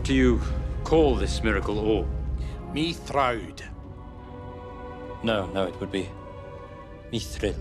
do you call this miracle orb? Mithril. No, it would be Mithril.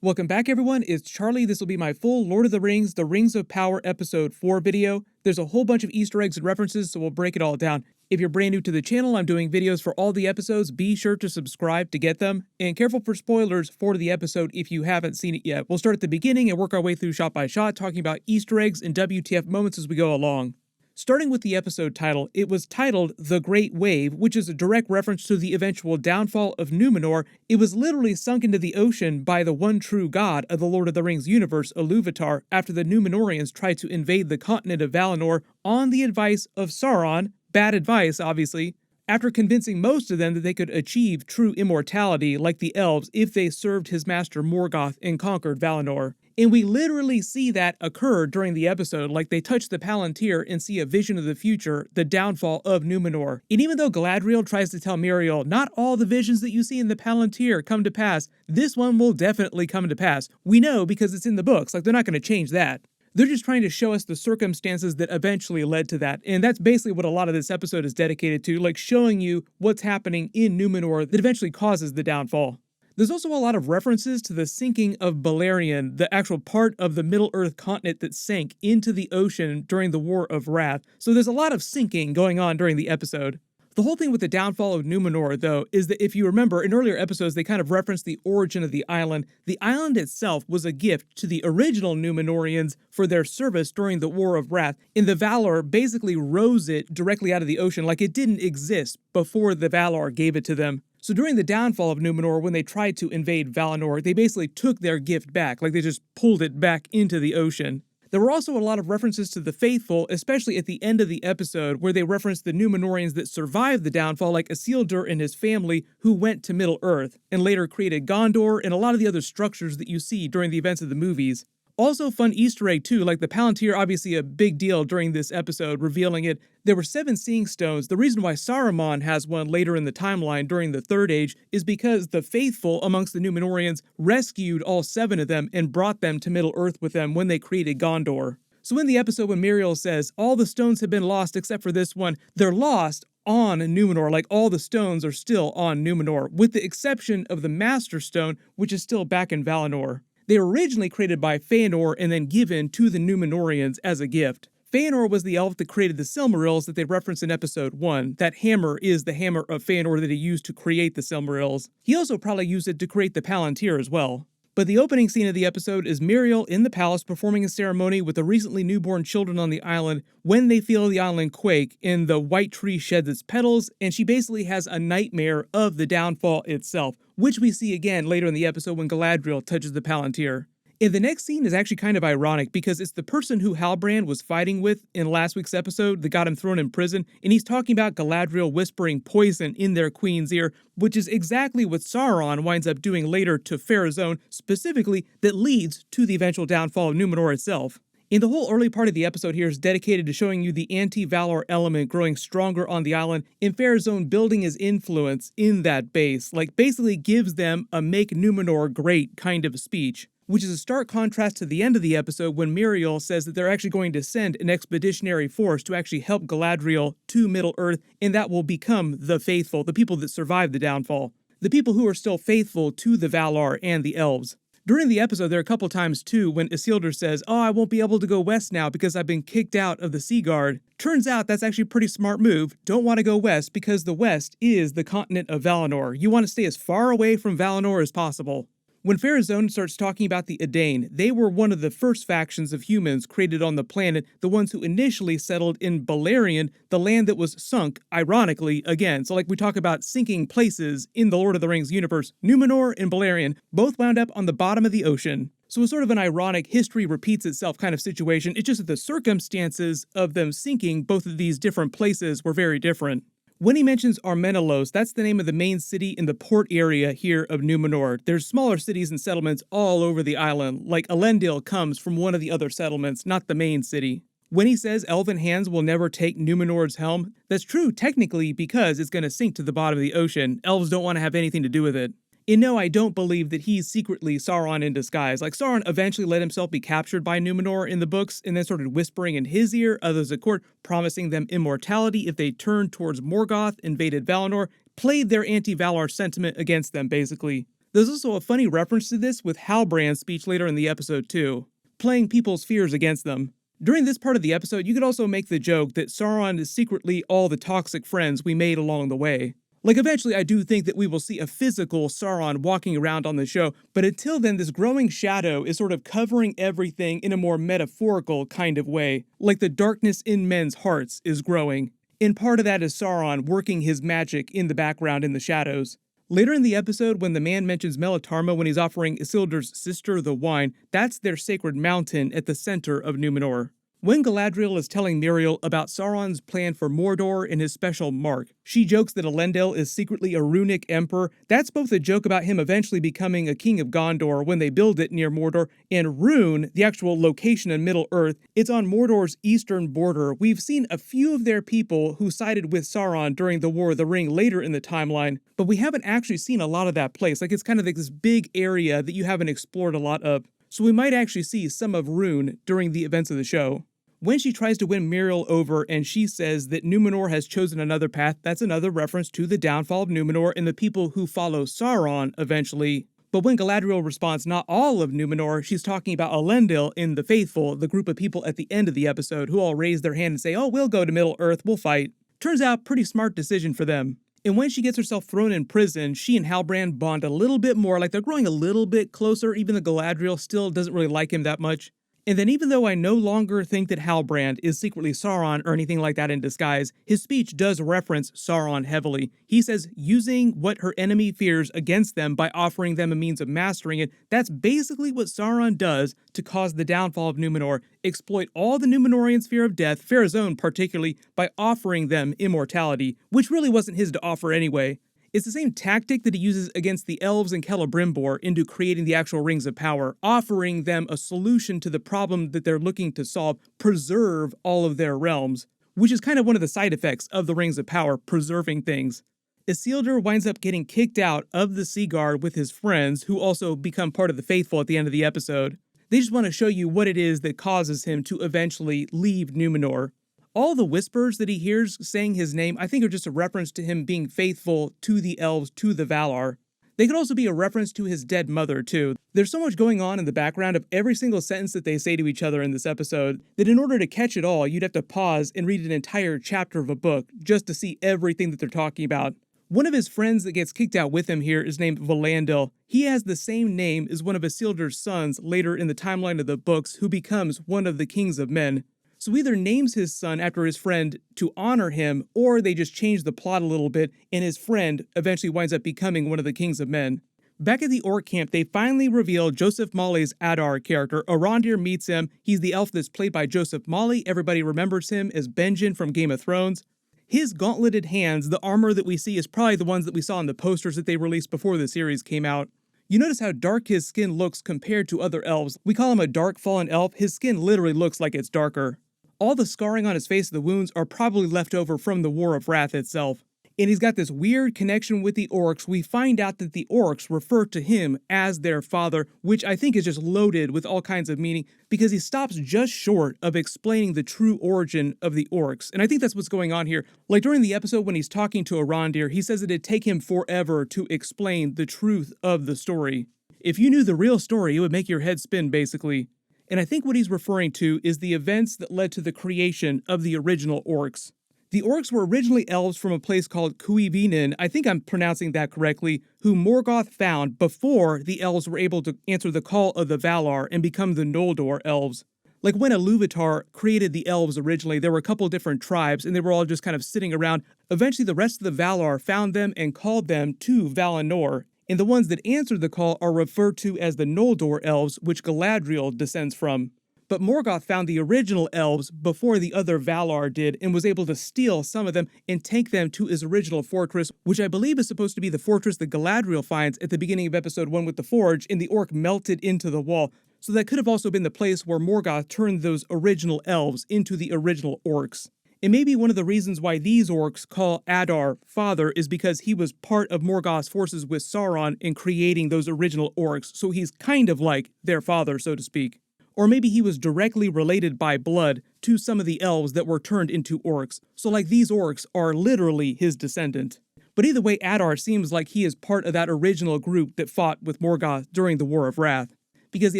Welcome back, everyone. It's Charlie. This will be my full Lord of the Rings, The Rings of Power Episode 4 video. There's a whole bunch of Easter eggs and references, so we'll break it all down. If you're brand new to the channel, I'm doing videos for all the episodes. Be sure to subscribe to get them. And careful for spoilers for the episode if you haven't seen it yet. We'll start at the beginning and work our way through shot by shot, talking about Easter eggs and WTF moments as we go along. Starting with the episode title, it was titled The Great Wave, which is a direct reference to the eventual downfall of Numenor. It was literally sunk into the ocean by the one true god of the Lord of the Rings universe, Iluvatar, after the Numenorians tried to invade the continent of Valinor on the advice of Sauron. Bad advice, obviously. After convincing most of them that they could achieve true immortality like the Elves if they served his master Morgoth and conquered Valinor. And we literally see that occur during the episode, like they touch the Palantir and see a vision of the future, the downfall of Numenor. And even though Galadriel tries to tell Miriel, not all the visions that you see in the Palantir come to pass, this one will definitely come to pass. We know because it's in the books, like they're not going to change that. They're just trying to show us the circumstances that eventually led to that. And that's basically what a lot of this episode is dedicated to, like showing you what's happening in Numenor that eventually causes the downfall. There's also a lot of references to the sinking of Balrog, the actual part of the Middle-earth continent that sank into the ocean during the War of Wrath. So there's a lot of sinking going on during the episode. The whole thing with the downfall of Numenor, though, is that if you remember, in earlier episodes, they kind of referenced the origin of the island. The island itself was a gift to the original Numenorians for their service during the War of Wrath, and the Valar basically rose it directly out of the ocean like it didn't exist before the Valar gave it to them. So during the downfall of Numenor, when they tried to invade Valinor, they basically took their gift back, like they just pulled it back into the ocean. There were also a lot of references to the faithful, especially at the end of the episode, where they referenced the Numenorians that survived the downfall, like Isildur and his family, who went to Middle-earth, and later created Gondor and a lot of the other structures that you see during the events of the movies. Also, fun Easter egg too, like the Palantir, obviously a big deal during this episode, revealing it. There were 7 seeing stones. The reason why Saruman has one later in the timeline during the Third Age is because the faithful amongst the Numenorians rescued all 7 of them and brought them to Middle-earth with them when they created Gondor. So in the episode when Miriel says, all the stones have been lost except for this one, they're lost on Numenor, like all the stones are still on Numenor, with the exception of the Master Stone, which is still back in Valinor. They were originally created by Fëanor and then given to the Numenorians as a gift. Fëanor was the elf that created the Silmarils that they referenced in episode 1. That hammer is the hammer of Fëanor that he used to create the Silmarils. He also probably used it to create the Palantir as well. But the opening scene of the episode is Miriel in the palace performing a ceremony with the recently newborn children on the island when they feel the island quake and the white tree sheds its petals, and she basically has a nightmare of the downfall itself, which we see again later in the episode when Galadriel touches the Palantir. And the next scene is actually kind of ironic because it's the person who Halbrand was fighting with in last week's episode that got him thrown in prison, and he's talking about Galadriel whispering poison in their queen's ear, which is exactly what Sauron winds up doing later to Pharazôn, specifically that leads to the eventual downfall of Numenor itself. And the whole early part of the episode here is dedicated to showing you the anti-Valar element growing stronger on the island, and Pharazôn building his influence in that base, like basically gives them a make Numenor great kind of speech. Which is a stark contrast to the end of the episode when Miriel says that they're actually going to send an expeditionary force to actually help Galadriel to Middle-earth, and that will become the faithful, the people that survived the downfall. The people who are still faithful to the Valar and the Elves. During the episode, there are a couple times too when Isildur says, "Oh, I won't be able to go west now because I've been kicked out of the Sea Guard." Turns out that's actually a pretty smart move. Don't want to go west because the west is the continent of Valinor. You want to stay as far away from Valinor as possible. When Pharazôn starts talking about the Edain, they were one of the first factions of humans created on the planet, the ones who initially settled in Beleriand, the land that was sunk, ironically, again. So like we talk about sinking places in the Lord of the Rings universe, Numenor and Beleriand both wound up on the bottom of the ocean. So it's sort of an ironic history repeats itself kind of situation. It's just that the circumstances of them sinking both of these different places were very different. When he mentions Armenelos, that's the name of the main city in the port area here of Numenor. There's smaller cities and settlements all over the island, like Elendil comes from one of the other settlements, not the main city. When he says elven hands will never take Numenor's helm, that's true technically because it's going to sink to the bottom of the ocean. Elves don't want to have anything to do with it. And no, I don't believe that he's secretly Sauron in disguise. Like, Sauron eventually let himself be captured by Numenor in the books and then started whispering in his ear, others at court, promising them immortality if they turned towards Morgoth, invaded Valinor, played their anti-Valar sentiment against them, basically. There's also a funny reference to this with Halbrand's speech later in the episode too, playing people's fears against them. During this part of the episode, you could also make the joke that Sauron is secretly all the toxic friends we made along the way. Like, eventually I do think that we will see a physical Sauron walking around on the show, but until then this growing shadow is sort of covering everything in a more metaphorical kind of way, like the darkness in men's hearts is growing. And part of that is Sauron working his magic in the background in the shadows. Later in the episode, when the man mentions Melitarma when he's offering Isildur's sister the wine, that's their sacred mountain at the center of Numenor. When Galadriel is telling Miriel about Sauron's plan for Mordor and his special mark, she jokes that Elendil is secretly a runic emperor. That's both a joke about him eventually becoming a king of Gondor when they build it near Mordor, and Rhûn, the actual location in Middle-earth, it's on Mordor's eastern border. We've seen a few of their people who sided with Sauron during the War of the Ring later in the timeline, but we haven't actually seen a lot of that place. Like, it's kind of like this big area that you haven't explored a lot of. So we might actually see some of Rhûn during the events of the show. When she tries to win Miriel over and she says that Numenor has chosen another path, that's another reference to the downfall of Numenor and the people who follow Sauron eventually. But when Galadriel responds not all of Numenor, she's talking about Elendil in the Faithful, the group of people at the end of the episode who all raise their hand and say, oh, we'll go to Middle-earth, we'll fight. Turns out, pretty smart decision for them. And when she gets herself thrown in prison, she and Halbrand bond a little bit more, like they're growing a little bit closer, even though Galadriel still doesn't really like him that much. And then even though I no longer think that Halbrand is secretly Sauron or anything like that in disguise, his speech does reference Sauron heavily. He says using what her enemy fears against them by offering them a means of mastering it, that's basically what Sauron does to cause the downfall of Numenor, exploit all the Numenorians' fear of death, Pharazôn particularly, by offering them immortality, which really wasn't his to offer anyway. It's the same tactic that he uses against the Elves and Celebrimbor into creating the actual Rings of Power, offering them a solution to the problem that they're looking to solve, preserve all of their realms, which is kind of one of the side effects of the Rings of Power, preserving things. Isildur winds up getting kicked out of the Sea Guard with his friends, who also become part of the Faithful at the end of the episode. They just want to show you what it is that causes him to eventually leave Numenor. All the whispers that he hears saying his name, I think are just a reference to him being faithful to the Elves, to the Valar. They could also be a reference to his dead mother, too. There's so much going on in the background of every single sentence that they say to each other in this episode that in order to catch it all, you'd have to pause and read an entire chapter of a book just to see everything that they're talking about. One of his friends that gets kicked out with him here is named Valandil. He has the same name as one of Isildur's sons later in the timeline of the books, who becomes one of the kings of men. So either names his son after his friend to honor him, or they just change the plot a little bit, and his friend eventually winds up becoming one of the kings of men. Back at the Orc camp, they finally reveal Joseph Mawle's Adar character. Arondir meets him. He's the elf that's played by Joseph Mawle. Everybody remembers him as Benjen from Game of Thrones. His gauntleted hands, the armor that we see, is probably the ones that we saw in the posters that they released before the series came out. You notice how dark his skin looks compared to other elves. We call him a dark fallen elf. His skin literally looks like it's darker. All the scarring on his face, the wounds, are probably left over from the War of Wrath itself. And he's got this weird connection with the Orcs. We find out that the Orcs refer to him as their father, which I think is just loaded with all kinds of meaning, because he stops just short of explaining the true origin of the Orcs. And I think that's what's going on here. Like during the episode when he's talking to Arondir, he says that it'd take him forever to explain the truth of the story. If you knew the real story, it would make your head spin, basically. And I think what he's referring to is the events that led to the creation of the original Orcs. The Orcs were originally elves from a place called Cuivinen, I think I'm pronouncing that correctly, who Morgoth found before the elves were able to answer the call of the Valar and become the Noldor elves. Like when Iluvatar created the elves originally, there were a couple different tribes and they were all just kind of sitting around. Eventually the rest of the Valar found them and called them to Valinor. And the ones that answered the call are referred to as the Noldor elves, which Galadriel descends from. But Morgoth found the original elves before the other Valar did and was able to steal some of them and take them to his original fortress, which I believe is supposed to be the fortress that Galadriel finds at the beginning of episode 1 with the Forge, and the orc melted into the wall. So that could have also been the place where Morgoth turned those original elves into the original orcs. And maybe one of the reasons why these orcs call Adar father is because he was part of Morgoth's forces with Sauron in creating those original orcs, so he's kind of like their father, so to speak. Or maybe he was directly related by blood to some of the elves that were turned into orcs, so like these orcs are literally his descendant. But either way, Adar seems like he is part of that original group that fought with Morgoth during the War of Wrath, because he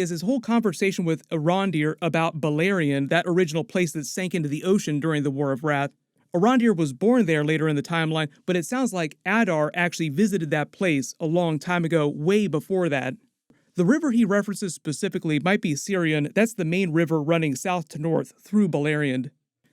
has this whole conversation with Arondir about Balerion, that original place that sank into the ocean during the War of Wrath. Arondir was born there later in the timeline, but it sounds like Adar actually visited that place a long time ago, way before that. The river he references specifically might be Sirion. That's the main river running south to north through Balerion.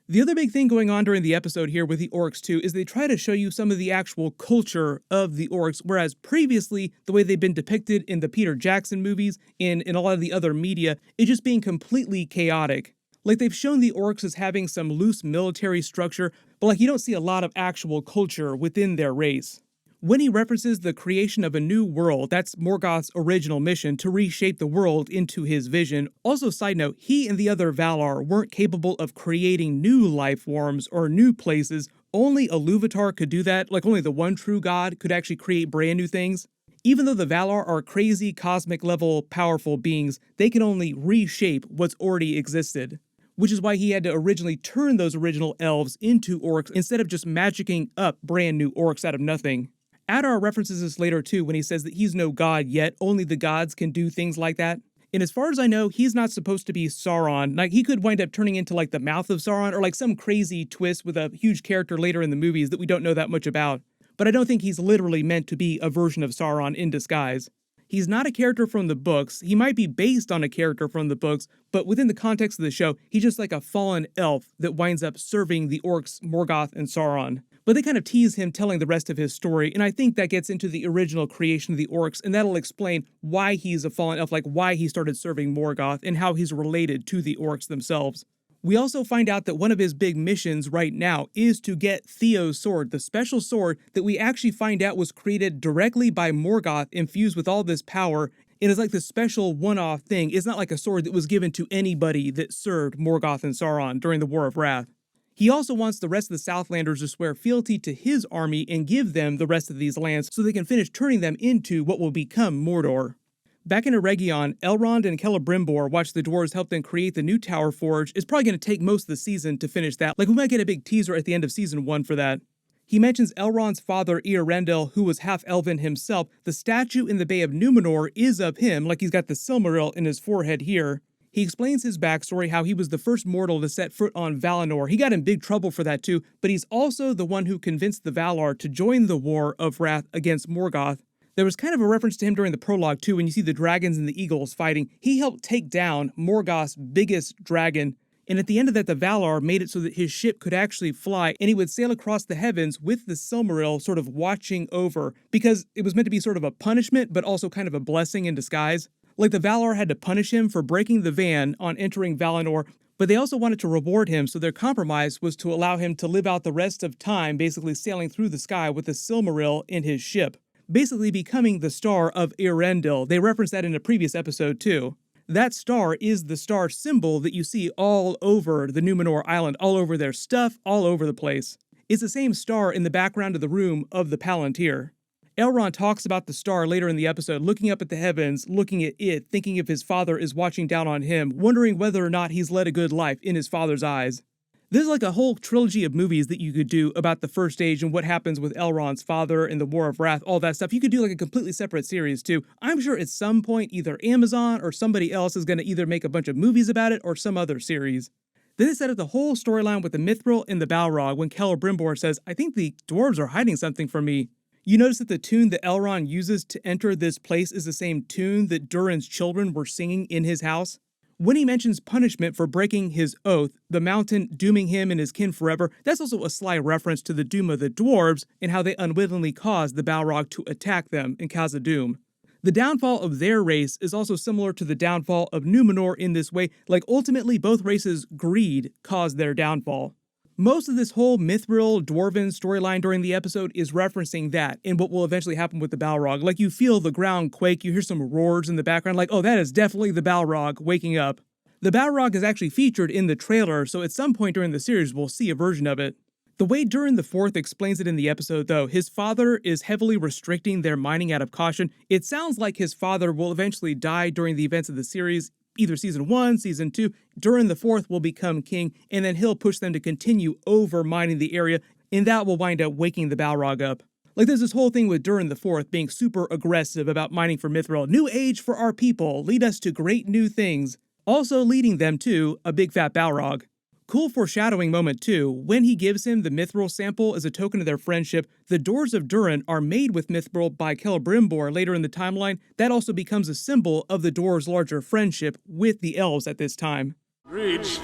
The other big thing going on during the episode here with the orcs too is they try to show you some of the actual culture of the orcs, whereas previously the way they've been depicted in the Peter Jackson movies and in a lot of the other media is just being completely chaotic. Like they've shown the orcs as having some loose military structure, but like you don't see a lot of actual culture within their race. When he references the creation of a new world, that's Morgoth's original mission, to reshape the world into his vision. Also, side note, he and the other Valar weren't capable of creating new life forms or new places. Only Iluvatar could do that, like only the one true god could actually create brand new things. Even though the Valar are crazy, cosmic-level, powerful beings, they can only reshape what's already existed. Which is why he had to originally turn those original elves into orcs instead of just magicking up brand new orcs out of nothing. Adar references this later too when he says that he's no god yet, only the gods can do things like that. And as far as I know, he's not supposed to be Sauron. Like, he could wind up turning into like the mouth of Sauron or like some crazy twist with a huge character later in the movies that we don't know that much about. But I don't think he's literally meant to be a version of Sauron in disguise. He's not a character from the books. He might be based on a character from the books, but within the context of the show, he's just like a fallen elf that winds up serving the orcs, Morgoth and Sauron. But they kind of tease him telling the rest of his story, and I think that gets into the original creation of the orcs, and that'll explain why he's a fallen elf, like why he started serving Morgoth, and how he's related to the orcs themselves. We also find out that one of his big missions right now is to get Theo's sword, the special sword that we actually find out was created directly by Morgoth, infused with all this power. It is like the special one-off thing. It's not like a sword that was given to anybody that served Morgoth and Sauron during the War of Wrath. He also wants the rest of the Southlanders to swear fealty to his army and give them the rest of these lands so they can finish turning them into what will become Mordor. Back in Eregion, Elrond and Celebrimbor watch the dwarves help them create the new Tower Forge. It's probably going to take most of the season to finish that. Like, we might get a big teaser at the end of Season 1 for that. He mentions Elrond's father, Eärendil, who was half-elven himself. The statue in the Bay of Numenor is of him, like he's got the Silmaril in his forehead here. He explains his backstory, how he was the first mortal to set foot on Valinor. He got in big trouble for that too, but he's also the one who convinced the Valar to join the War of Wrath against Morgoth. There was kind of a reference to him during the prologue too, when you see the dragons and the eagles fighting. He helped take down Morgoth's biggest dragon, and at the end of that, the Valar made it so that his ship could actually fly, and he would sail across the heavens with the Silmaril sort of watching over, because it was meant to be sort of a punishment, but also kind of a blessing in disguise. Like, the Valar had to punish him for breaking the van on entering Valinor, but they also wanted to reward him, so their compromise was to allow him to live out the rest of time basically sailing through the sky with the Silmaril in his ship, basically becoming the Star of Eärendil. They referenced that in a previous episode too. That star is the star symbol that you see all over the Numenor island, all over their stuff, all over the place. It's the same star in the background of the room of the Palantir. Elrond talks about the star later in the episode, looking up at the heavens, looking at it, thinking if his father is watching down on him, wondering whether or not he's led a good life in his father's eyes. There's like a whole trilogy of movies that you could do about the First Age and what happens with Elrond's father and the War of Wrath, all that stuff. You could do like a completely separate series too. I'm sure at some point either Amazon or somebody else is going to either make a bunch of movies about it or some other series. Then they set up the whole storyline with the Mithril and the Balrog when Celebrimbor says, "I think the dwarves are hiding something from me." You notice that the tune that Elrond uses to enter this place is the same tune that Durin's children were singing in his house. When he mentions punishment for breaking his oath, the mountain dooming him and his kin forever, that's also a sly reference to the doom of the dwarves and how they unwittingly caused the Balrog to attack them in Khazad-dûm. The downfall of their race is also similar to the downfall of Numenor in this way, like ultimately both races' greed caused their downfall. Most of this whole Mithril Dwarven storyline during the episode is referencing that and what will eventually happen with the Balrog. Like, you feel the ground quake, you hear some roars in the background, like, oh, that is definitely the Balrog waking up. The Balrog is actually featured in the trailer, so at some point during the series we'll see a version of it. The way Durin IV explains it in the episode, though, his father is heavily restricting their mining out of caution. It sounds like his father will eventually die during the events of the series, either Season 1, Season 2. Durin IV will become king, and then he'll push them to continue over mining the area, and that will wind up waking the Balrog up. Like, there's this whole thing with Durin IV being super aggressive about mining for Mithril. New age for our people, lead us to great new things. Also leading them to a big fat Balrog. Cool foreshadowing moment too, when he gives him the Mithril sample as a token of their friendship, the doors of Durin are made with Mithril by Celebrimbor later in the timeline. That also becomes a symbol of the doors' larger friendship with the elves at this time. Reads,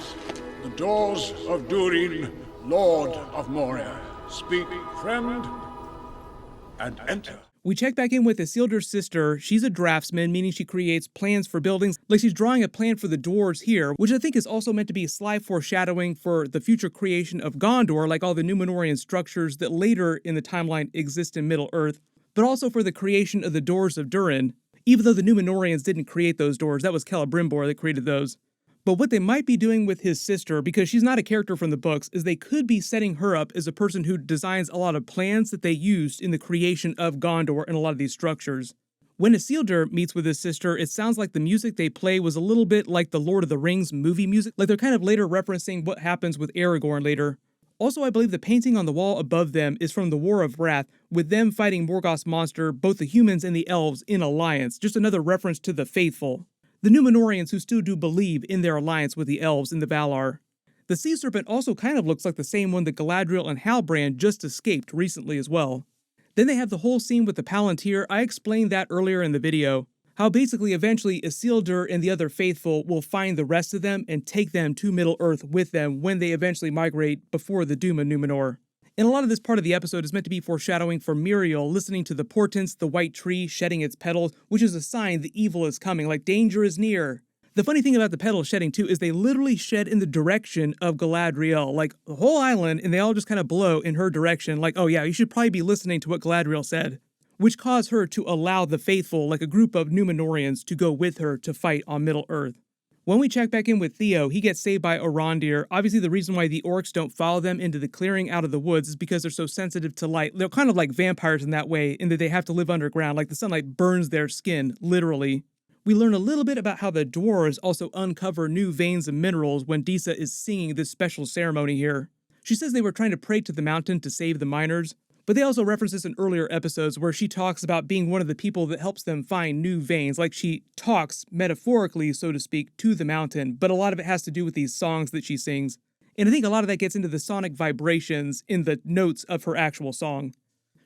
the doors of Durin, Lord of Moria, speak friend and enter. We check back in with Isildur's sister. She's a draftsman, meaning she creates plans for buildings. Like, she's drawing a plan for the doors here, which I think is also meant to be a sly foreshadowing for the future creation of Gondor, like all the Numenorian structures that later in the timeline exist in Middle-earth, but also for the creation of the doors of Durin. Even though the Numenorians didn't create those doors, that was Celebrimbor that created those. But what they might be doing with his sister, because she's not a character from the books, is they could be setting her up as a person who designs a lot of plans that they used in the creation of Gondor and a lot of these structures. When Isildur meets with his sister, it sounds like the music they play was a little bit like the Lord of the Rings movie music, like they're kind of later referencing what happens with Aragorn later. Also, I believe the painting on the wall above them is from the War of Wrath, with them fighting Morgoth's monster, both the humans and the elves, in alliance, just another reference to the faithful. The Numenorians who still do believe in their alliance with the elves in the Valar. The sea serpent also kind of looks like the same one that Galadriel and Halbrand just escaped recently as well. Then they have the whole scene with the Palantir. I explained that earlier in the video. How basically eventually Isildur and the other faithful will find the rest of them and take them to Middle-earth with them when they eventually migrate before the doom of Numenor. And a lot of this part of the episode is meant to be foreshadowing for Miriel listening to the portents, the white tree shedding its petals, which is a sign the evil is coming, like danger is near. The funny thing about the petals shedding too is they literally shed in the direction of Galadriel, like the whole island, and they all just kind of blow in her direction, like, oh yeah, you should probably be listening to what Galadriel said. Which caused her to allow the faithful, like a group of Numenorians, to go with her to fight on Middle-earth. When we check back in with Theo, he gets saved by Arondir. Obviously, the reason why the orcs don't follow them into the clearing out of the woods is because they're so sensitive to light. They're kind of like vampires in that way, in that they have to live underground, like the sunlight burns their skin, literally. We learn a little bit about how the dwarves also uncover new veins of minerals when Disa is singing this special ceremony here. She says they were trying to pray to the mountain to save the miners, but they also reference this in earlier episodes where she talks about being one of the people that helps them find new veins, like she talks, metaphorically, so to speak, to the mountain, but a lot of it has to do with these songs that she sings. And I think a lot of that gets into the sonic vibrations in the notes of her actual song.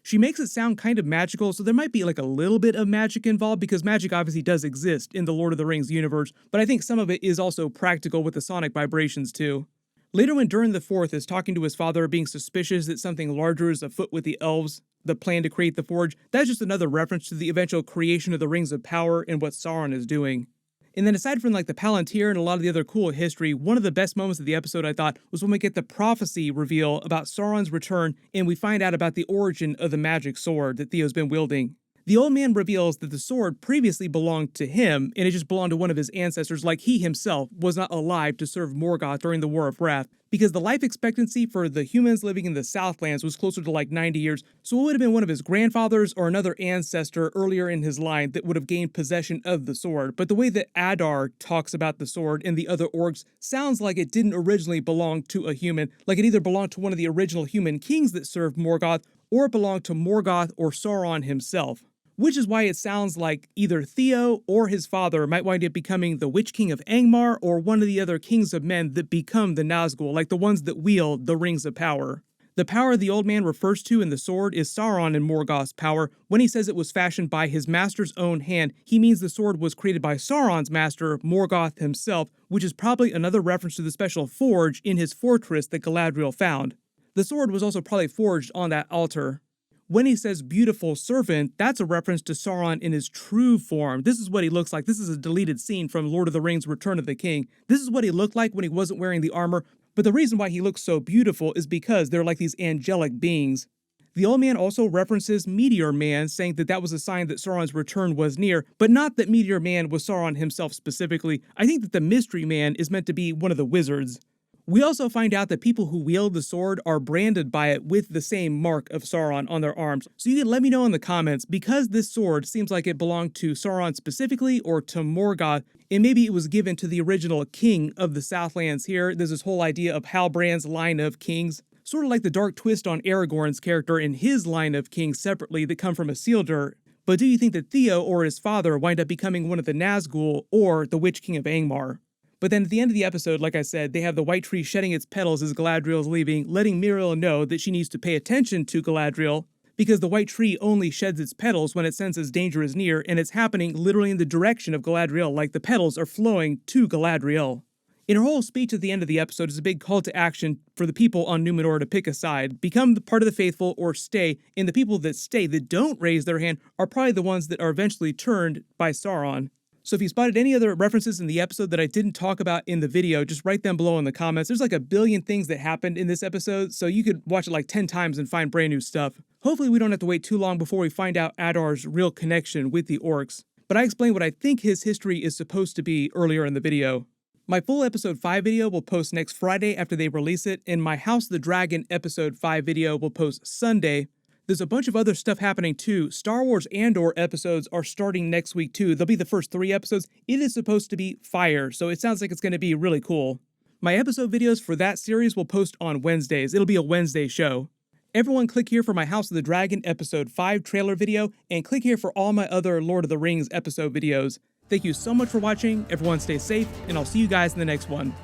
She makes it sound kind of magical, so there might be like a little bit of magic involved, because magic obviously does exist in the Lord of the Rings universe, but I think some of it is also practical with the sonic vibrations too. Later when Durin IV is talking to his father, being suspicious that something larger is afoot with the elves, the plan to create the Forge, that's just another reference to the eventual creation of the Rings of Power and what Sauron is doing. And then aside from like the Palantir and a lot of the other cool history, one of the best moments of the episode I thought was when we get the prophecy reveal about Sauron's return and we find out about the origin of the magic sword that Theo's been wielding. The old man reveals that the sword previously belonged to him, and it just belonged to one of his ancestors, like he himself was not alive to serve Morgoth during the War of Wrath, because the life expectancy for the humans living in the Southlands was closer to like 90 years, so it would have been one of his grandfathers or another ancestor earlier in his line that would have gained possession of the sword. But the way that Adar talks about the sword and the other orcs sounds like it didn't originally belong to a human, like it either belonged to one of the original human kings that served Morgoth, or it belonged to Morgoth or Sauron himself. Which is why it sounds like either Theo or his father might wind up becoming the Witch King of Angmar or one of the other kings of men that become the Nazgul, like the ones that wield the Rings of Power. The power the old man refers to in the sword is Sauron and Morgoth's power. When he says it was fashioned by his master's own hand, he means the sword was created by Sauron's master, Morgoth himself, which is probably another reference to the special forge in his fortress that Galadriel found. The sword was also probably forged on that altar. When he says beautiful servant, that's a reference to Sauron in his true form. This is what he looks like. This is a deleted scene from Lord of the Rings Return of the King. This is what he looked like when he wasn't wearing the armor, but the reason why he looks so beautiful is because they're like these angelic beings. The Old Man also references Meteor Man, saying that that was a sign that Sauron's return was near, but not that Meteor Man was Sauron himself specifically. I think that the Mystery Man is meant to be one of the wizards. We also find out that people who wield the sword are branded by it with the same mark of Sauron on their arms. So you can let me know in the comments, because this sword seems like it belonged to Sauron specifically or to Morgoth, and maybe it was given to the original king of the Southlands here. There's this whole idea of Halbrand's line of kings, sort of like the dark twist on Aragorn's character and his line of kings separately that come from Isildur. But do you think that Theo or his father wind up becoming one of the Nazgul or the Witch King of Angmar? But then at the end of the episode, like I said, they have the white tree shedding its petals as Galadriel's leaving, letting Mithril know that she needs to pay attention to Galadriel, because the white tree only sheds its petals when it senses danger is near, and it's happening literally in the direction of Galadriel, like the petals are flowing to Galadriel. In her whole speech at the end of the episode is a big call to action for the people on Numenor to pick a side, become the part of the faithful or stay, and the people that stay that don't raise their hand are probably the ones that are eventually turned by Sauron. So if you spotted any other references in the episode that I didn't talk about in the video, just write them below in the comments. There's like a billion things that happened in this episode, so you could watch it like 10 times and find brand new stuff. Hopefully we don't have to wait too long before we find out Adar's real connection with the orcs. But I explained what I think his history is supposed to be earlier in the video. My full episode 5 video will post next Friday after they release it, and my House of the Dragon episode 5 video will post Sunday. There's a bunch of other stuff happening too. Star Wars Andor episodes are starting next week too. They'll be the first 3 episodes. It is supposed to be fire, so it sounds like it's going to be really cool. My episode videos for that series will post on Wednesdays. It'll be a Wednesday show. Everyone click here for my House of the Dragon episode 5 trailer video, and click here for all my other Lord of the Rings episode videos. Thank you so much for watching. Everyone stay safe, and I'll see you guys in the next one.